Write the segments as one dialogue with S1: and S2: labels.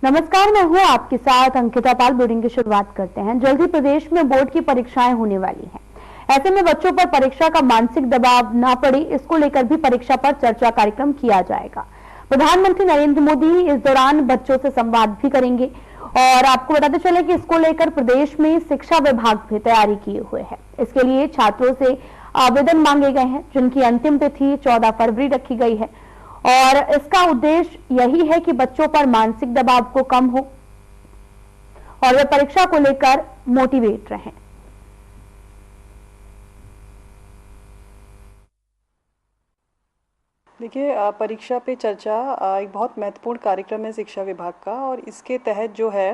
S1: नमस्कार, मैं हूं आपके साथ अंकिता पाल। बुलेटिन की शुरुआत करते हैं। जल्द ही प्रदेश में बोर्ड की परीक्षाएं होने वाली हैं। ऐसे में बच्चों पर परीक्षा का मानसिक दबाव ना पड़े, इसको लेकर भी परीक्षा पर चर्चा कार्यक्रम किया जाएगा। प्रधानमंत्री नरेंद्र मोदी इस दौरान बच्चों से संवाद भी करेंगे और आपको बताते चले कि इसको लेकर प्रदेश में शिक्षा विभाग भी तैयारी किए हुए है। इसके लिए छात्रों से आवेदन मांगे गए हैं, जिनकी अंतिम तिथि 14 फरवरी रखी गई है और इसका उद्देश्य यही है कि बच्चों पर मानसिक दबाव को कम हो और वे परीक्षा को लेकर मोटिवेट रहें।
S2: देखिए, परीक्षा पे चर्चा एक बहुत महत्वपूर्ण कार्यक्रम है शिक्षा विभाग का, और इसके तहत जो है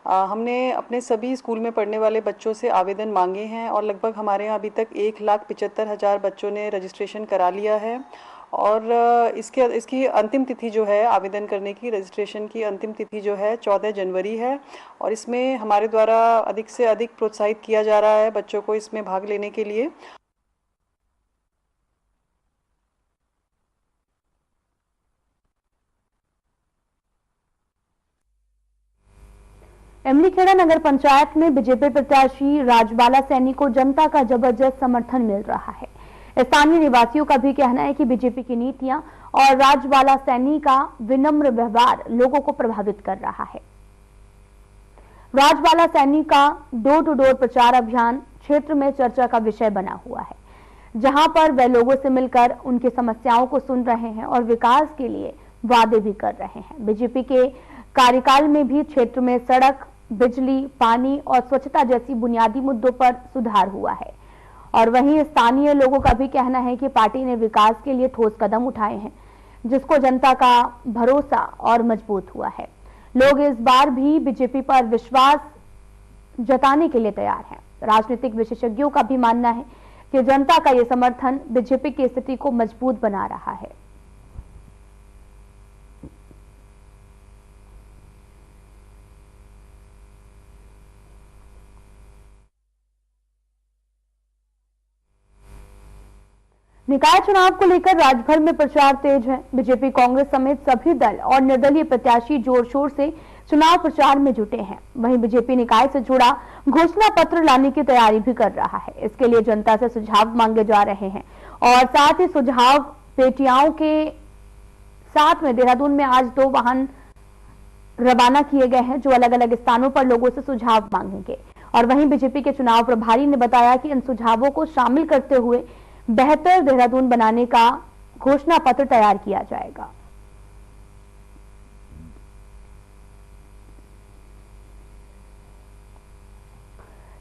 S2: हमने अपने सभी स्कूल में पढ़ने वाले बच्चों से आवेदन मांगे हैं और लगभग हमारे यहाँ अभी तक 1,75,000 बच्चों ने रजिस्ट्रेशन करा लिया है। और इसकी अंतिम तिथि जो है आवेदन करने की, रजिस्ट्रेशन की अंतिम तिथि जो है 14 जनवरी है। और इसमें हमारे द्वारा अधिक से अधिक प्रोत्साहित किया जा रहा है बच्चों को इसमें भाग लेने के लिए।
S1: इमलीखेड़ा नगर पंचायत में बीजेपी प्रत्याशी राजबाला सैनी को जनता का जबरदस्त समर्थन मिल रहा है। स्थानीय निवासियों का भी कहना है कि बीजेपी की नीतियां और राजबाला सैनी का विनम्र व्यवहार लोगों को प्रभावित कर रहा है। राजबाला सैनी का डोर टू डोर प्रचार अभियान क्षेत्र में चर्चा का विषय बना हुआ है, जहां पर वे लोगों से मिलकर उनकी समस्याओं को सुन रहे हैं और विकास के लिए वादे भी कर रहे हैं। बीजेपी के कार्यकाल में भी क्षेत्र में सड़क, बिजली, पानी और स्वच्छता जैसी बुनियादी मुद्दों पर सुधार हुआ है। और वहीं स्थानीय लोगों का भी कहना है कि पार्टी ने विकास के लिए ठोस कदम उठाए हैं, जिसको जनता का भरोसा और मजबूत हुआ है। लोग इस बार भी बीजेपी पर विश्वास जताने के लिए तैयार हैं। राजनीतिक विशेषज्ञों का भी मानना है कि जनता का यह समर्थन बीजेपी की स्थिति को मजबूत बना रहा है। निकाय चुनाव को लेकर राज्यभर में प्रचार तेज है। बीजेपी, कांग्रेस समेत सभी दल और निर्दलीय प्रत्याशी जोर शोर से चुनाव प्रचार में जुटे हैं। वहीं बीजेपी निकाय से जुड़ा घोषणा पत्र लाने की तैयारी भी कर रहा है। इसके लिए जनता से सुझाव मांगे जा रहे हैं और साथ ही सुझाव पेटियाओं के साथ में देहरादून में आज 2 वाहन रवाना किए गए हैं, जो अलग अलग स्थानों पर लोगों से सुझाव मांगेंगे। और वहीं बीजेपी के चुनाव प्रभारी ने बताया कि इन सुझावों को शामिल करते हुए बेहतर देहरादून बनाने का घोषणा पत्र तैयार किया जाएगा।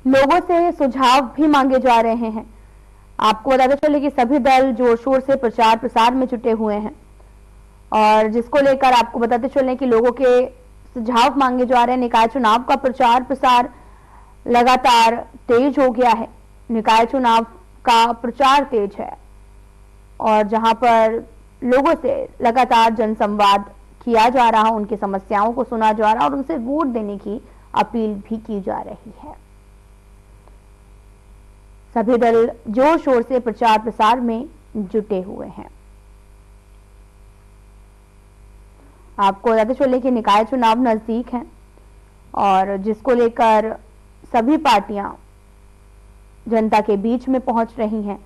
S1: लोगों से सुझाव भी मांगे जा रहे हैं। आपको बताते चले कि सभी दल जोर शोर से प्रचार प्रसार में जुटे हुए हैं और जिसको लेकर आपको बताते चले कि लोगों के सुझाव मांगे जा रहे हैं। निकाय चुनाव का प्रचार प्रसार लगातार तेज हो गया है। निकाय चुनाव का प्रचार तेज है और जहां पर लोगों से लगातार जनसंवाद किया जा रहा, उनकी समस्याओं को सुना जा रहा और उनसे वोट देने की अपील भी की जा रही है। सभी दल जोर शोर से प्रचार प्रसार में जुटे हुए हैं। आपको बताते चले कि निकाय चुनाव नजदीक है और जिसको लेकर सभी पार्टियां जनता के बीच में पहुंच रही हैं।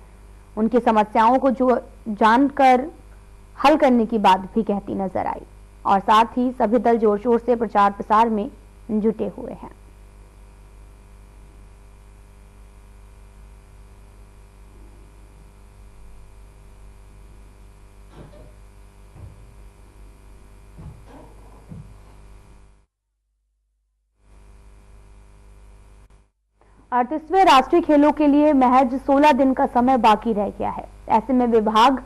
S1: उनकी समस्याओं को जो जानकर हल करने की बात भी कहती नजर आई और साथ ही सभी दल जोर शोर से प्रचार प्रसार में जुटे हुए हैं। अड़तीसवें राष्ट्रीय खेलों के लिए महज 16 दिन का समय बाकी रह गया है। ऐसे में विभाग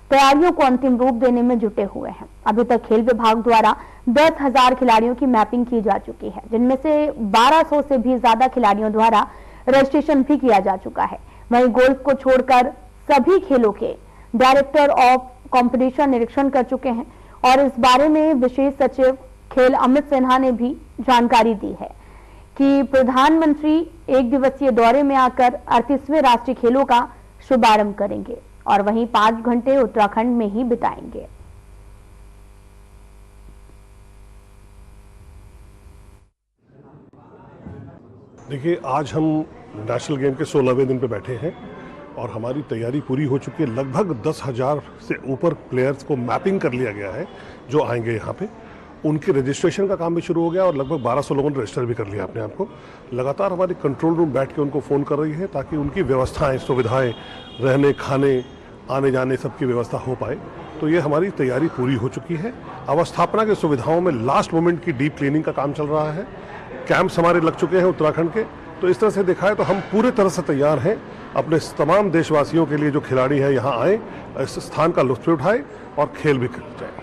S1: तैयारियों को अंतिम रूप देने में जुटे हुए हैं। अभी तक खेल विभाग द्वारा 10,000 खिलाड़ियों की मैपिंग की जा चुकी है, जिनमें से 1200 से भी ज्यादा खिलाड़ियों द्वारा रजिस्ट्रेशन भी किया जा चुका है। वहीं गोल्फ को छोड़कर सभी खेलों के डायरेक्टर ऑफ कॉम्पिटिशन निरीक्षण कर चुके हैं और इस बारे में विशेष सचिव खेल अमित सिन्हा ने भी जानकारी दी है कि प्रधानमंत्री 1 दिवसीय दौरे में आकर 38वें राष्ट्रीय खेलों का शुभारंभ करेंगे और वहीं 5 घंटे उत्तराखंड में ही बिताएंगे।
S3: देखिए, आज हम नेशनल गेम के 16वें दिन पे बैठे हैं और हमारी तैयारी पूरी हो चुकी है। लगभग 10,000 से ऊपर प्लेयर्स को मैपिंग कर लिया गया है जो आएंगे यहाँ पे। उनके रजिस्ट्रेशन का काम भी शुरू हो गया और लगभग 1200 लोगों ने रजिस्टर भी कर लिया अपने आप को। लगातार हमारी कंट्रोल रूम बैठ के उनको फ़ोन कर रही है ताकि उनकी व्यवस्थाएं, सुविधाएं, रहने, खाने, आने जाने सबकी व्यवस्था हो पाए। तो ये हमारी तैयारी पूरी हो चुकी है। अवस्थापना की सुविधाओं में लास्ट मोमेंट की डीप क्लीनिंग का काम चल रहा है। कैंप्स हमारे लग चुके हैं उत्तराखंड के। तो इस तरह से देखा है तो हम पूरे तरह से तैयार हैं अपने तमाम देशवासियों के लिए जो खिलाड़ी हैं यहाँ आए, इस स्थान का लुत्फ उठाए और खेल भी कर जाए।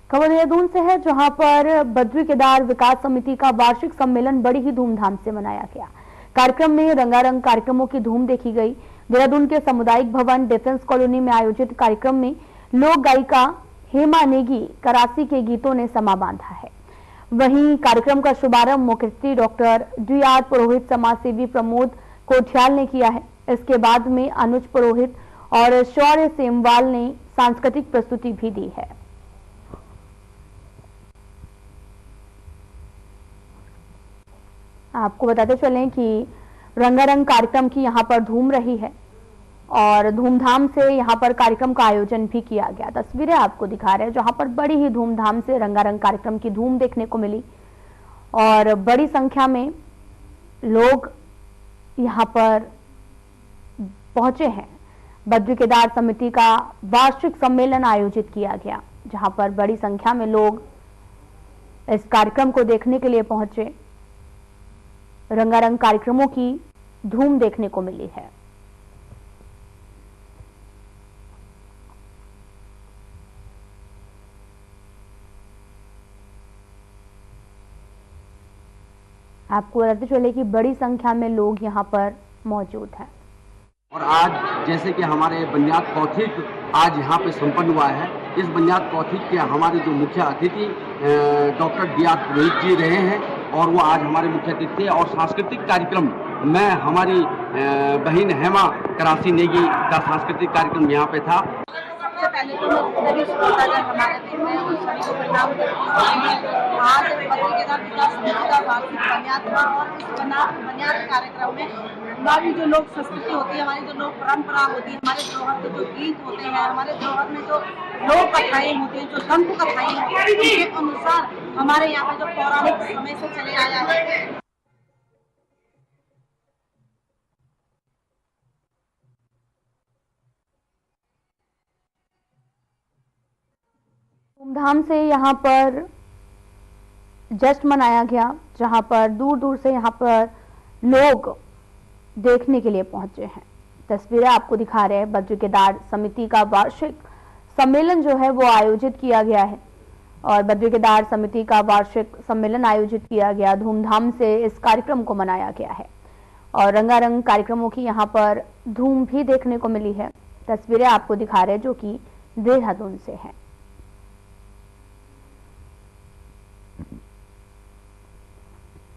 S1: खबर देहरादून से है, जहां पर बद्री केदार विकास समिति का वार्षिक सम्मेलन बड़ी ही धूमधाम से मनाया गया। कार्यक्रम में रंगारंग कार्यक्रमों की धूम देखी गई। देहरादून के सामुदायिक भवन डिफेंस कॉलोनी में आयोजित कार्यक्रम में लोक गायिका हेमा नेगी करासी के गीतों ने समा बांधा है। वहीं कार्यक्रम का शुभारंभ मुख्य अतिथि डॉक्टर DR पुरोहित, समाज सेवी प्रमोद कोठियाल ने किया है। इसके बाद में अनुज पुरोहित और शौर्य सेमवाल ने सांस्कृतिक प्रस्तुति भी दी है। आपको बताते चलें कि रंगारंग कार्यक्रम की यहां पर धूम रही है और धूमधाम से यहां पर कार्यक्रम का आयोजन भी किया गया। तस्वीरें आपको दिखा रहे हैं जहां पर बड़ी ही धूमधाम से रंगारंग कार्यक्रम की धूम देखने को मिली और बड़ी संख्या में लोग यहां पर पहुंचे हैं। बद्री केदार समिति का वार्षिक सम्मेलन आयोजित किया गया, जहां पर बड़ी संख्या में लोग इस कार्यक्रम को देखने के लिए पहुंचे। रंगारंग कार्यक्रमों की धूम देखने को मिली है। आपको बताते चले कि बड़ी संख्या में लोग यहां पर मौजूद हैं।
S4: और आज जैसे कि हमारे बनियाद कौथिक आज यहाँ पे संपन्न हुआ है, इस बनियाद कौथिक के हमारे जो मुख्य अतिथि डॉक्टर DR पुरोहित जी रहे हैं और वो आज हमारे मुख्य अतिथि और सांस्कृतिक कार्यक्रम में हमारी बहन हेमा करासी नेगी का सांस्कृतिक कार्यक्रम यहाँ पे था।
S5: सबसे पहले तो सभी श्रोतागण हमारे देख रहे हैं उन सभी को प्रणाम करती हूँ। आज बद्री केदार विकास समिति का वार्षिक बनियाद था और इस बनियाद कार्यक्रम में हमारी जो लोक संस्कृति होती है, हमारी जो लोक परंपरा होती है, हमारे धरोहर के जो गीत होते हैं, हमारे धरोहर में जो लोक कथाएं होती हैं, जो दंत कथाएं होती हैं, उसके अनुसार हमारे यहाँ पे जो पौराणिक समय से चले आया है।
S1: धूमधाम से यहाँ पर जश्न मनाया गया, जहाँ पर दूर दूर से यहाँ पर लोग देखने के लिए पहुंचे हैं। तस्वीरें आपको दिखा रहे हैं। बद्री केदार समिति का वार्षिक सम्मेलन जो है वो आयोजित किया गया है और बद्री केदार समिति का वार्षिक सम्मेलन आयोजित किया गया। धूमधाम से इस कार्यक्रम को मनाया गया है और रंगारंग कार्यक्रमों की यहाँ पर धूम भी देखने को मिली है। तस्वीरें आपको दिखा रहे हैं जो कि देहरादून से है।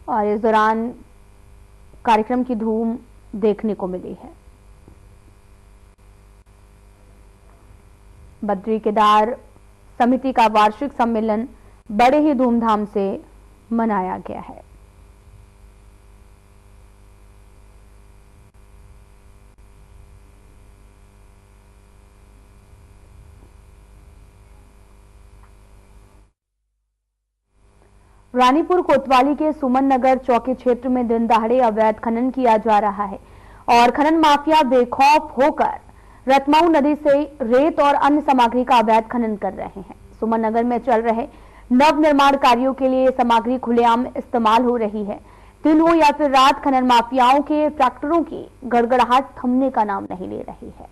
S1: और इस दौरान कार्यक्रम की धूम देखने को मिली है। बद्री केदार समिति का वार्षिक सम्मेलन बड़े ही धूमधाम से मनाया गया है। रानीपुर कोतवाली के सुमन नगर चौकी क्षेत्र में दिन दहाड़े अवैध खनन किया जा रहा है और खनन माफिया बेखौफ होकर रतमाऊ नदी से रेत और अन्य सामग्री का अवैध खनन कर रहे हैं। सुमन नगर में चल रहे नव निर्माण कार्यों के लिए सामग्री खुलेआम इस्तेमाल हो रही है। दिन हो या फिर रात, खनन माफियाओं के ट्रैक्टरों की गड़गड़ाहट थमने का नाम नहीं ले रही है।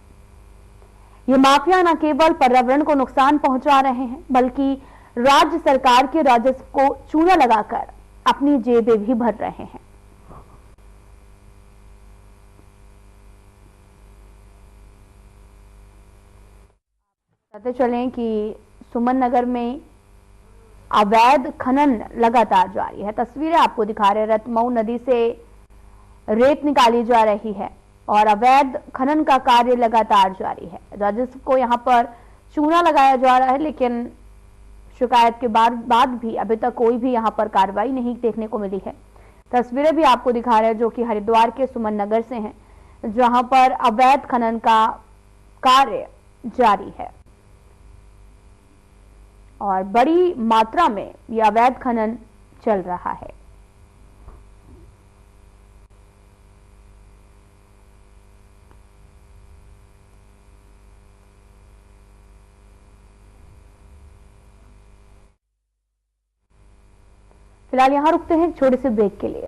S1: ये माफिया न केवल पर्यावरण को नुकसान पहुंचा रहे हैं बल्कि राज्य सरकार के राजस्व को चूना लगाकर अपनी जेबें भी भर रहे हैं। बताते चलें कि सुमन नगर में अवैध खनन लगातार जारी है। तस्वीरें आपको दिखा रहे हैं, रतमऊ नदी से रेत निकाली जा रही है और अवैध खनन का कार्य लगातार जारी है। राजस्व को यहां पर चूना लगाया जा रहा है, लेकिन शिकायत के बाद भी अभी तक कोई भी यहां पर कार्रवाई नहीं देखने को मिली है। तस्वीरें भी आपको दिखा रहे हैं जो कि हरिद्वार के सुमन नगर से हैं, जहां पर अवैध खनन का कार्य जारी है और बड़ी मात्रा में यह अवैध खनन चल रहा है। फिलहाल यहां रुकते हैं छोटे से ब्रेक के लिए।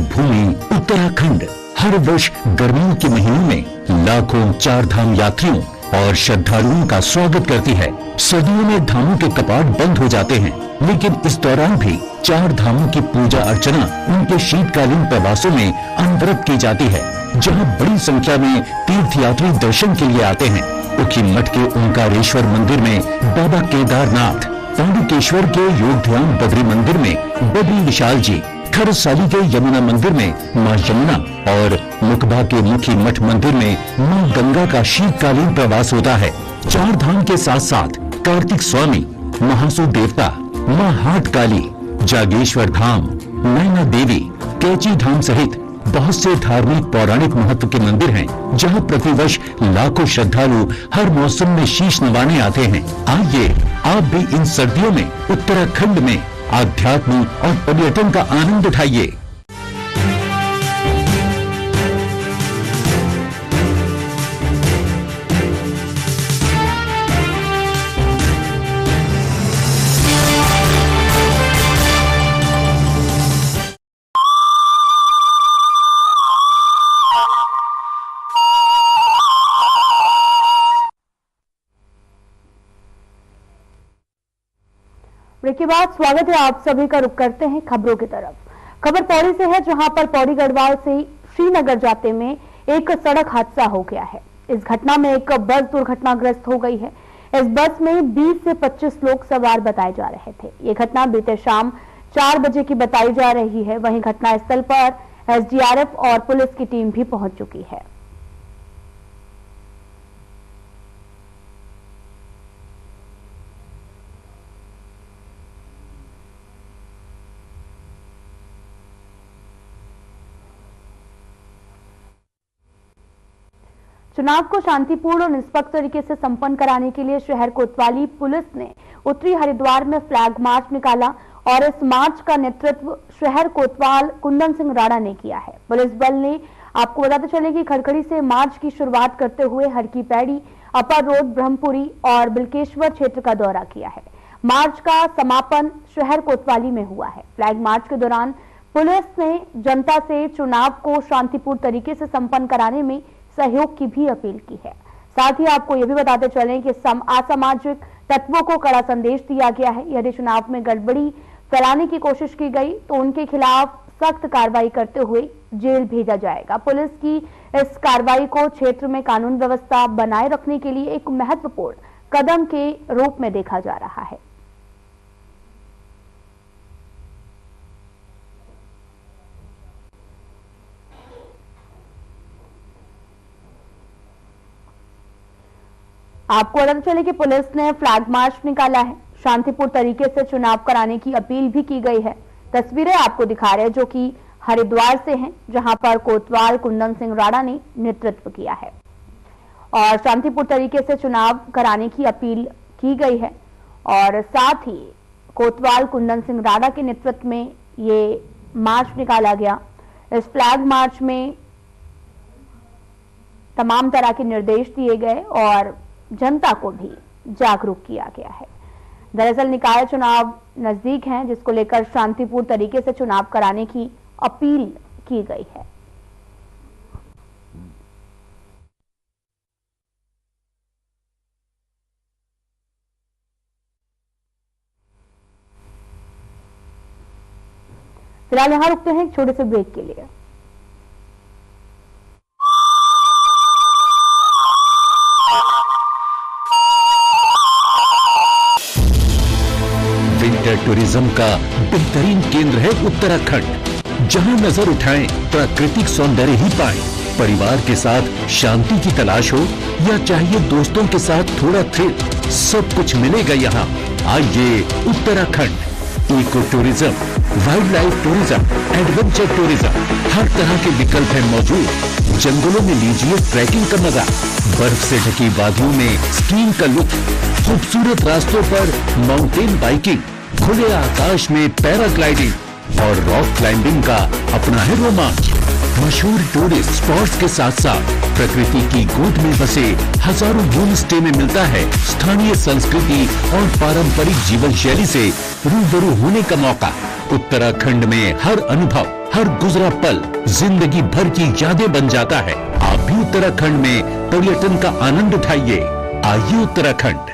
S6: भूमि उत्तराखंड हर वर्ष गर्मियों के महीनों में लाखों चार धाम यात्रियों और श्रद्धालुओं का स्वागत करती है। सर्दियों में धामों के कपाट बंद हो जाते हैं, लेकिन इस दौरान भी चार धामों की पूजा अर्चना उनके शीतकालीन प्रवासों में अनवरत की जाती है, जहां बड़ी संख्या में तीर्थयात्री दर्शन के लिए आते हैं। उखीमठ के ओंकारेश्वर मंदिर में बाबा केदारनाथ, पांडुकेश्वर के योग ध्यान बद्री मंदिर में बद्री विशाल जी, खरसाली के यमुना मंदिर में मां यमुना और मुकबा के मुखी मठ मंदिर में मां गंगा का शीतकालीन प्रवास होता है। चार धाम के साथ साथ कार्तिक स्वामी, महासु देवता, मां हाट काली, जागेश्वर धाम, नैना देवी, कैची धाम सहित बहुत से धार्मिक पौराणिक महत्व के मंदिर हैं, जहां प्रतिवर्ष लाखों श्रद्धालु हर मौसम में शीश नवाने आते हैं। आइए आप भी इन सर्दियों में उत्तराखंड में आध्यात्म और पर्यटन का आनंद उठाइए।
S1: ब्रेक के बाद स्वागत है आप सभी का। रुक करते हैं खबरों की तरफ। खबर पौड़ी से है, जहां पर पौड़ी गढ़वाल से श्रीनगर जाते में एक सड़क हादसा हो गया है। इस घटना में एक बस दुर्घटनाग्रस्त हो गई है। इस बस में 20 से 25 लोग सवार बताए जा रहे थे। ये घटना बीते शाम 4 बजे की बताई जा रही है। वहीं घटनास्थल पर एसडीआरएफ और पुलिस की टीम भी पहुंच चुकी है। चुनाव को शांतिपूर्ण और निष्पक्ष तरीके से संपन्न कराने के लिए शहर कोतवाली पुलिस ने उत्तरी हरिद्वार में फ्लैग मार्च निकाला और इस मार्च का नेतृत्व शहर कोतवाल कुंदन सिंह राणा ने किया है। पुलिस बल ने आपको बताते चले कि खड़खड़ी से मार्च की शुरुआत करते हुए हरकी पैड़ी, अपर रोड, ब्रह्मपुरी और बिलकेश्वर क्षेत्र का दौरा किया है। मार्च का समापन शहर कोतवाली में हुआ है। फ्लैग मार्च के दौरान पुलिस ने जनता से चुनाव को शांतिपूर्ण तरीके से संपन्न कराने में सहयोग की भी अपील की है। साथ ही आपको यह भी बताते चलें कि असामाजिक तत्वों को कड़ा संदेश दिया गया है। यदि चुनाव में गड़बड़ी फैलाने की कोशिश की गई तो उनके खिलाफ सख्त कार्रवाई करते हुए जेल भेजा जाएगा। पुलिस की इस कार्रवाई को क्षेत्र में कानून व्यवस्था बनाए रखने के लिए एक महत्वपूर्ण कदम के रूप में देखा जा रहा है। आपको पता चले कि पुलिस ने फ्लैग मार्च निकाला है। शांतिपूर्ण तरीके से चुनाव कराने की अपील भी की गई है। तस्वीरें आपको दिखा रहे हैं जो कि हरिद्वार से हैं, जहां पर कोतवाल कुंदन सिंह राणा ने नेतृत्व किया है और शांतिपूर्ण तरीके से चुनाव कराने की अपील की गई है। और साथ ही कोतवाल कुंदन सिंह राणा के नेतृत्व में ये मार्च निकाला गया। इस फ्लैग मार्च में तमाम तरह के निर्देश दिए गए और जनता को भी जागरूक किया गया है। दरअसल निकाय चुनाव नजदीक हैं, जिसको लेकर शांतिपूर्ण तरीके से चुनाव कराने की अपील की गई है। फिलहाल यहां रुकते हैं एक छोटे से ब्रेक के लिए।
S6: वाटर टूरिज्म का बेहतरीन केंद्र है उत्तराखंड। जहां नजर उठाएं प्राकृतिक सौंदर्य ही पाएं। परिवार के साथ शांति की तलाश हो या चाहिए दोस्तों के साथ थोड़ा थ्रिल, सब कुछ मिलेगा यहाँ। आइए Uttarakhand. Eco tourism, wildlife tourism, adventure tourism, हर तरह के विकल्प हैं मौजूद। जंगलों में लीजिए ट्रैकिंग का मजा, बर्फ से ढकी वादियों में स्कीइंग का लुत्फ, खूबसूरत रास्तों पर माउंटेन बाइकिंग, खुले आकाश में पैराग्लाइडिंग और रॉक क्लाइंबिंग का अपना है रोमांच। मशहूर टूरिस्ट स्पॉट्स के साथ साथ प्रकृति की गोद में बसे हजारों होम स्टे में मिलता है स्थानीय संस्कृति और पारंपरिक जीवन शैली से रूबरू होने का मौका। उत्तराखंड में हर अनुभव, हर गुजरा पल जिंदगी भर की यादें बन जाता है। आप भी उत्तराखंड में पर्यटन का आनंद उठाइए। आइए उत्तराखंड।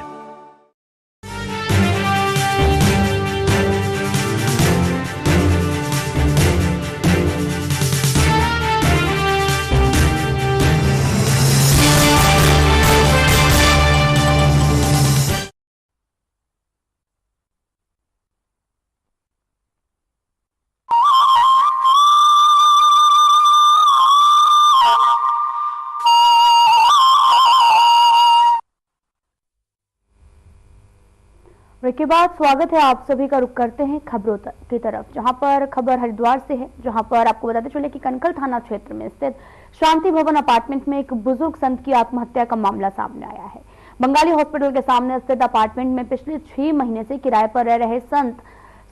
S1: ब्रेक के बाद स्वागत है आप सभी का। रुख करते हैं खबरों की तरफ, जहां पर खबर हरिद्वार से है, जहां पर आपको बताते चले कि कनकल थाना क्षेत्र में स्थित शांति भवन अपार्टमेंट में एक बुजुर्ग संत की आत्महत्या का मामला सामने आया है। बंगाली हॉस्पिटल के सामने स्थित अपार्टमेंट में पिछले 6 महीने से किराए पर रह रहे संत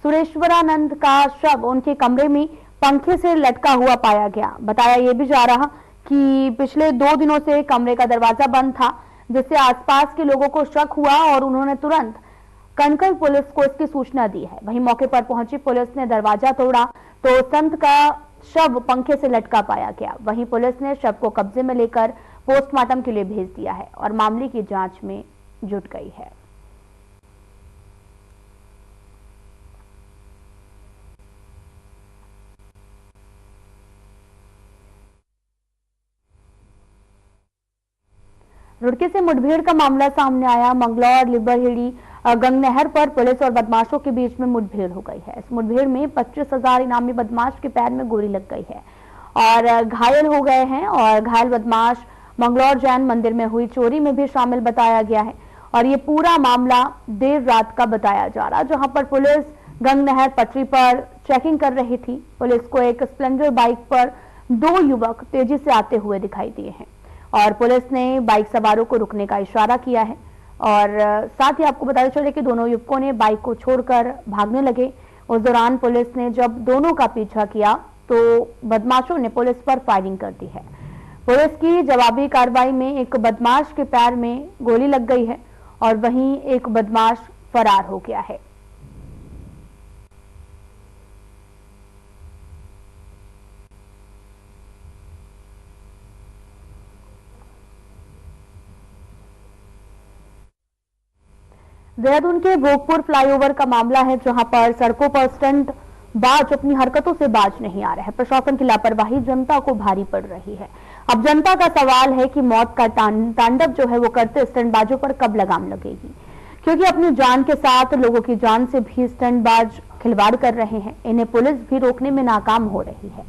S1: सुरेश्वरानंद का शव उनके कमरे में पंखे से लटका हुआ पाया गया। बताया यह भी जा रहा कि पिछले 2 दिनों से कमरे का दरवाजा बंद था, जिससे आसपास के लोगों को शक हुआ और उन्होंने तुरंत कनकल पुलिस को इसकी सूचना दी है। वहीं मौके पर पहुंची पुलिस ने दरवाजा तोड़ा तो संत का शव पंखे से लटका पाया गया। वहीं पुलिस ने शव को कब्जे में लेकर पोस्टमार्टम के लिए भेज दिया है और मामले की जांच में जुट गई है। रुड़की से मुठभेड़ का मामला सामने आया। मंगलौर लिबरहिड़ी गंगनहर पर पुलिस और बदमाशों के बीच में मुठभेड़ हो गई है। इस मुठभेड़ में 25,000 इनामी बदमाश के पैर में गोली लग गई है और घायल हो गए हैं। और घायल बदमाश मंगलौर जैन मंदिर में हुई चोरी में भी शामिल बताया गया है। और ये पूरा मामला देर रात का बताया जा रहा, जहां पर पुलिस गंगनहर पटरी पर चेकिंग कर रही थी। पुलिस को एक स्प्लेंडर बाइक पर 2 युवक तेजी से आते हुए दिखाई दिए हैं और पुलिस ने बाइक सवारों को रुकने का इशारा किया है। और साथ ही आपको बताते चले कि दोनों युवकों ने बाइक को छोड़कर भागने लगे। उस दौरान पुलिस ने जब दोनों का पीछा किया तो बदमाशों ने पुलिस पर फायरिंग कर दी है। पुलिस की जवाबी कार्रवाई में एक बदमाश के पैर में गोली लग गई है और वहीं एक बदमाश फरार हो गया है। देहरादून के भोगपुर फ्लाईओवर का मामला है, जहां पर सड़कों पर स्टंट बाज अपनी हरकतों से बाज नहीं आ रहे हैं। प्रशासन की लापरवाही जनता को भारी पड़ रही है। अब जनता का सवाल है कि मौत का तांडव जो है वो करते स्टंटबाजों पर कब लगाम लगेगी, क्योंकि अपनी जान के साथ लोगों की जान से भी स्टंटबाज खिलवाड़ कर रहे हैं। इन्हें पुलिस भी रोकने में नाकाम हो रही है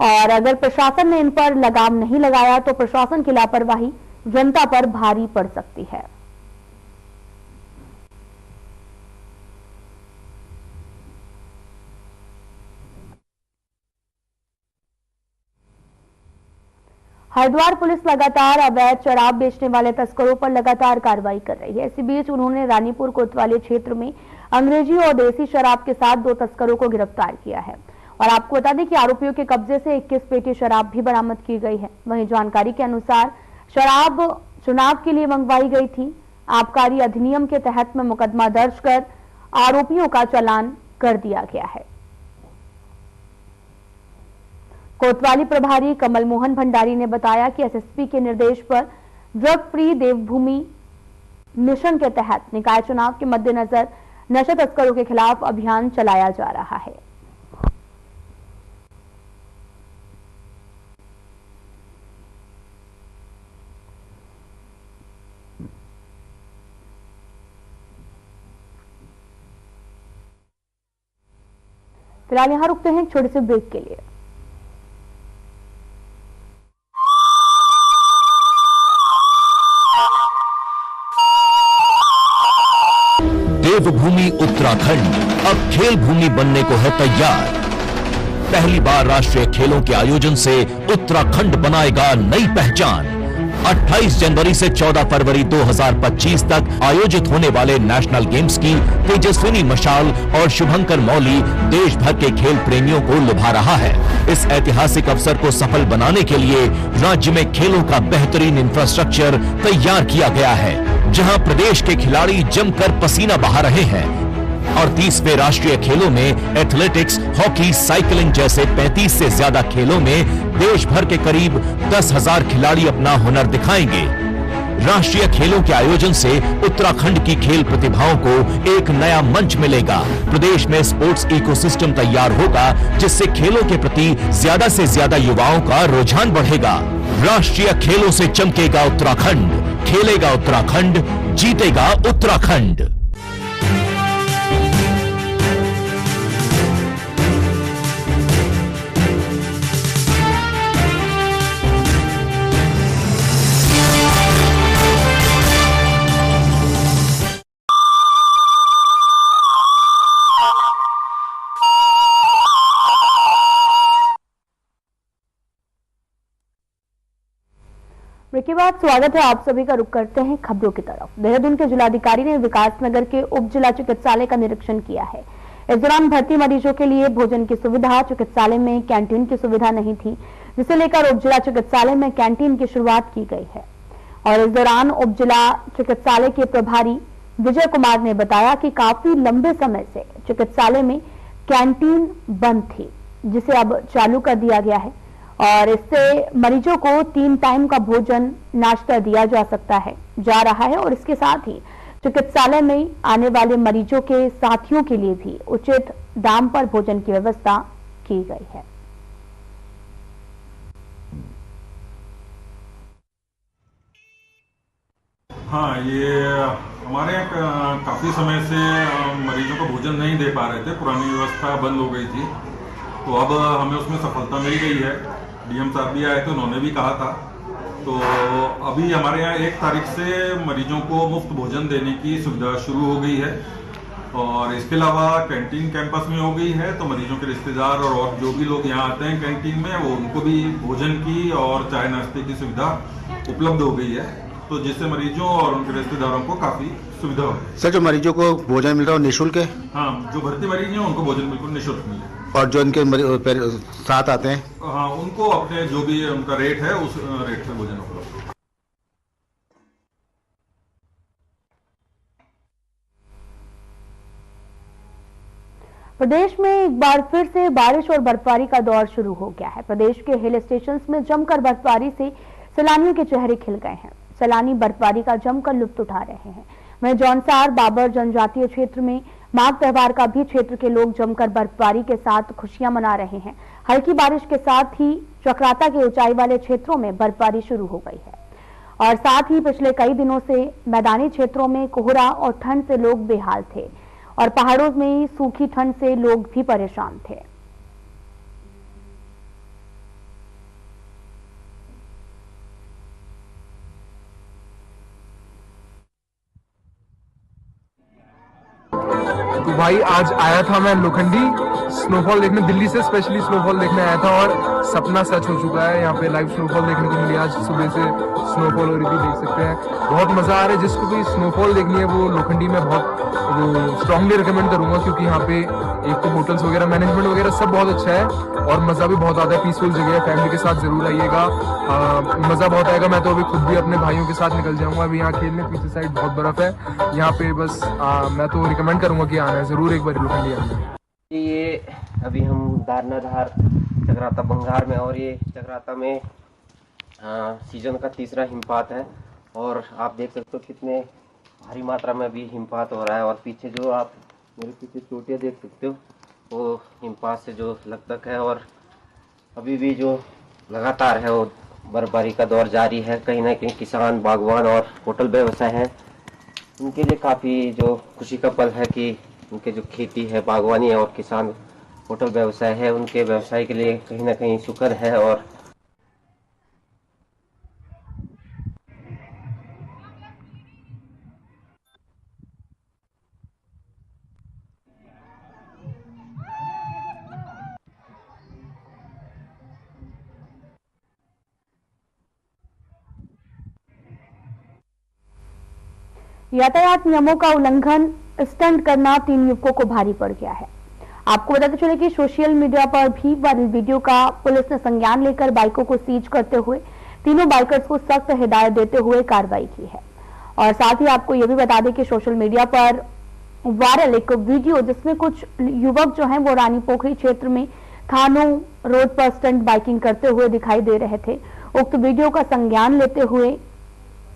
S1: और अगर प्रशासन ने इन पर लगाम नहीं लगाया तो प्रशासन की लापरवाही जनता पर भारी पड़ सकती है। हरिद्वार पुलिस लगातार अवैध शराब बेचने वाले तस्करों पर लगातार कार्रवाई कर रही है। इसी बीच उन्होंने रानीपुर कोतवाली क्षेत्र में अंग्रेजी और देसी शराब के साथ 2 तस्करों को गिरफ्तार किया है। और आपको बता दें कि आरोपियों के कब्जे से 21 पेटी शराब भी बरामद की गई है। वहीं जानकारी के अनुसार शराब चुनाव के लिए मंगवाई गई थी। आबकारी अधिनियम के तहत में मुकदमा दर्ज कर आरोपियों का चालान कर दिया गया है। कोतवाली प्रभारी कमल मोहन भंडारी ने बताया कि एसएसपी के निर्देश पर ड्रग फ्री देवभूमि मिशन के तहत निकाय चुनाव के मद्देनजर नशा तस्करों के खिलाफ अभियान चलाया जा रहा है। फिलहाल यहाँ रुकते हैं एक छोटे से ब्रेक के लिए।
S6: देवभूमि उत्तराखंड अब खेल भूमि बनने को है तैयार। पहली बार राष्ट्रीय खेलों के आयोजन से उत्तराखंड बनाएगा नई पहचान। 28 जनवरी से 14 फरवरी 2025 तक आयोजित होने वाले नेशनल गेम्स की तेजस्विनी मशाल और शुभंकर मौली देश भर के खेल प्रेमियों को लुभा रहा है। इस ऐतिहासिक अवसर को सफल बनाने के लिए राज्य में खेलों का बेहतरीन इंफ्रास्ट्रक्चर तैयार किया गया है, जहां प्रदेश के खिलाड़ी जमकर पसीना बहा रहे हैं। और 30वें राष्ट्रीय खेलों में एथलेटिक्स, हॉकी, साइकिलिंग जैसे 35 से ज्यादा खेलों में देश भर के करीब 10,000 खिलाड़ी अपना हुनर दिखाएंगे। राष्ट्रीय खेलों के आयोजन से उत्तराखंड की खेल प्रतिभाओं को एक नया मंच मिलेगा। प्रदेश में स्पोर्ट्स इकोसिस्टम तैयार होगा, जिससे खेलों के प्रति ज्यादा से ज्यादा युवाओं का रुझान बढ़ेगा। राष्ट्रीय खेलों से चमकेगा उत्तराखंड, खेलेगा उत्तराखंड, जीतेगा उत्तराखंड।
S1: के बाद स्वागत है आप सभी का। रुक करते हैं खबरों की तरफ। देहरादून के जिलाधिकारी ने विकासनगर के उप जिला चिकित्सालय का निरीक्षण किया है। इस दौरान भर्ती मरीजों के लिए भोजन की सुविधा, चिकित्सालय में कैंटीन की सुविधा नहीं थी, जिसे लेकर उप जिला चिकित्सालय में कैंटीन की शुरुआत की गई है। और इस दौरान उप जिला चिकित्सालय के प्रभारी विजय कुमार ने बताया कि काफी लंबे समय से चिकित्सालय में कैंटीन बंद थी, जिसे अब चालू कर दिया गया है और इससे मरीजों को 3 टाइम का भोजन, नाश्ता दिया जा रहा है। और इसके साथ ही चिकित्सालय में आने वाले मरीजों के साथियों के लिए भी उचित दाम पर भोजन की व्यवस्था की गई है।
S7: हाँ, ये हमारे यहाँ काफ़ी समय से मरीजों को भोजन नहीं दे पा रहे थे, पुरानी व्यवस्था बंद हो गई थी, तो अब हमें उसमें सफलता मिल गई है। डीएम साहब भी आए थे, उन्होंने भी कहा था, तो अभी हमारे यहाँ 1 तारीख से मरीजों को मुफ्त भोजन देने की सुविधा शुरू हो गई है। और इसके अलावा कैंटीन कैंपस में हो गई है, तो मरीजों के रिश्तेदार और जो भी लोग यहाँ आते हैं कैंटीन में, वो उनको भी भोजन की और चाय नाश्ते की सुविधा उपलब्ध हो गई है, तो जिससे मरीजों और उनके रिश्तेदारों को काफ़ी सुविधा हो गई।
S8: सर, जो मरीजों को भोजन मिल रहा है निःशुल्क है?
S7: हाँ, जो भर्ती मरीज हैं उनको भोजन बिल्कुल निःशुल्क मिले।
S8: और जो इनके साथ आते हैं,
S7: हाँ, उनको अपने जो भी उनका रेट है उस रेट पे भोजन उपलब्ध।
S1: प्रदेश में एक बार फिर से बारिश और बर्फबारी का दौर शुरू हो गया है। प्रदेश के हिल स्टेशंस में जमकर बर्फबारी से सैलानियों के चेहरे खिल गए हैं। सैलानी बर्फबारी का जमकर लुत्फ उठा रहे हैं। वहीं जौनसार, बाबर जनजातीय क्षेत्र में माघ त्योहार का भी क्षेत्र के लोग जमकर बर्फबारी के साथ खुशियां मना रहे हैं। हल्की बारिश के साथ ही चक्राता के ऊंचाई वाले क्षेत्रों में बर्फबारी शुरू हो गई है और साथ ही पिछले कई दिनों से मैदानी क्षेत्रों में कोहरा और ठंड से लोग बेहाल थे और पहाड़ों में सूखी ठंड से लोग भी परेशान थे।
S9: तो भाई आज आया था मैं लोखंडी स्नोफॉल देखने, दिल्ली से स्पेशली स्नोफॉल देखने आया था और सपना सच हो चुका है। यहाँ पे लाइव स्नोफॉल देखने को मिली। आज सुबह से स्नोफॉल हो रही थी, देख सकते हैं, बहुत मजा आ रहा है। जिसको भी स्नोफॉल देखनी है वो लोखंडी में बहुत स्ट्रांगली रिकमेंड करूंगा, क्योंकि यहाँ पे एक तो होटल्स वगैरह, मैनेजमेंट वगैरह सब बहुत अच्छा है और मजा भी बहुत आता है। पीसफुल जगह है, फैमिली के साथ जरूर आइएगा, मजा बहुत आएगा। मैं तो अभी खुद भी अपने भाइयों के साथ निकल जाऊंगा अभी यहाँ खेलने। पीछे साइड बहुत बर्फ है यहाँ पे, बस मैं तो रिकमेंड करूंगा कि आना है जरूर एक बार लोखंडी आना।
S10: ये अभी हम दारनाधार चक्राता बंगार में, और ये चक्राता में सीजन का 3रा हिमपात है और आप देख सकते हो कितने भारी मात्रा में अभी हिमपात हो रहा है। और पीछे जो आप मेरे पीछे चोटियाँ देख सकते हो वो हिमपात से जो लगतक है और अभी भी जो लगातार है वो बर्फबारी का दौर जारी है। कहीं ना कहीं किसान, बागवान और होटल व्यवसाय हैं, उनके लिए काफ़ी जो खुशी का पल है कि उनके जो खेती है, बागवानी है और किसान होटल व्यवसाय है उनके व्यवसाय के लिए कहीं ना कहीं शुक्र है। और
S1: यातायात नियमों का उल्लंघन स्टंट करना 3 युवकों को भारी पड़ गया है। आपको बताते चले कि सोशल मीडिया पर भी वायरल वीडियो का पुलिस ने संज्ञान लेकर बाइकों को सीज करते हुए तीनों बाइकर्स को सख्त हिदायत देते हुए कार्रवाई की है। और साथ ही आपको यह भी बता दें कि सोशल मीडिया पर वायरल एक वीडियो जिसमें कुछ युवक जो हैं वो रानी पोखरी क्षेत्र में थानों रोड पर स्टंट बाइकिंग करते हुए दिखाई दे रहे थे। उक्त वीडियो का संज्ञान लेते हुए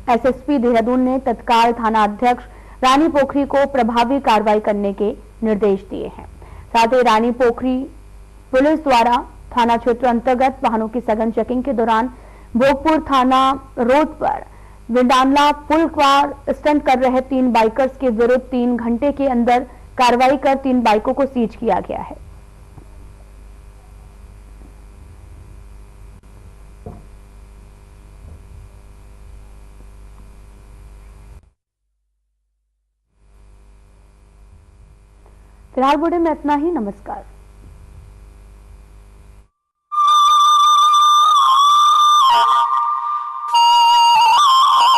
S1: एसएसपी देहरादून ने तत्काल थाना अध्यक्ष रानी पोखरी को प्रभावी कार्रवाई करने के निर्देश दिए हैं। साथ ही रानी पोखरी पुलिस द्वारा थाना क्षेत्र अंतर्गत वाहनों की सघन चेकिंग के दौरान भोगपुर थाना रोड पर विंडानला पुल पर स्टंट कर रहे 3 बाइकर्स के विरुद्ध 3 घंटे के अंदर कार्रवाई कर 3 बाइकों को सीज किया गया है। फिलहाल बुलेटिन में इतना ही। नमस्कार।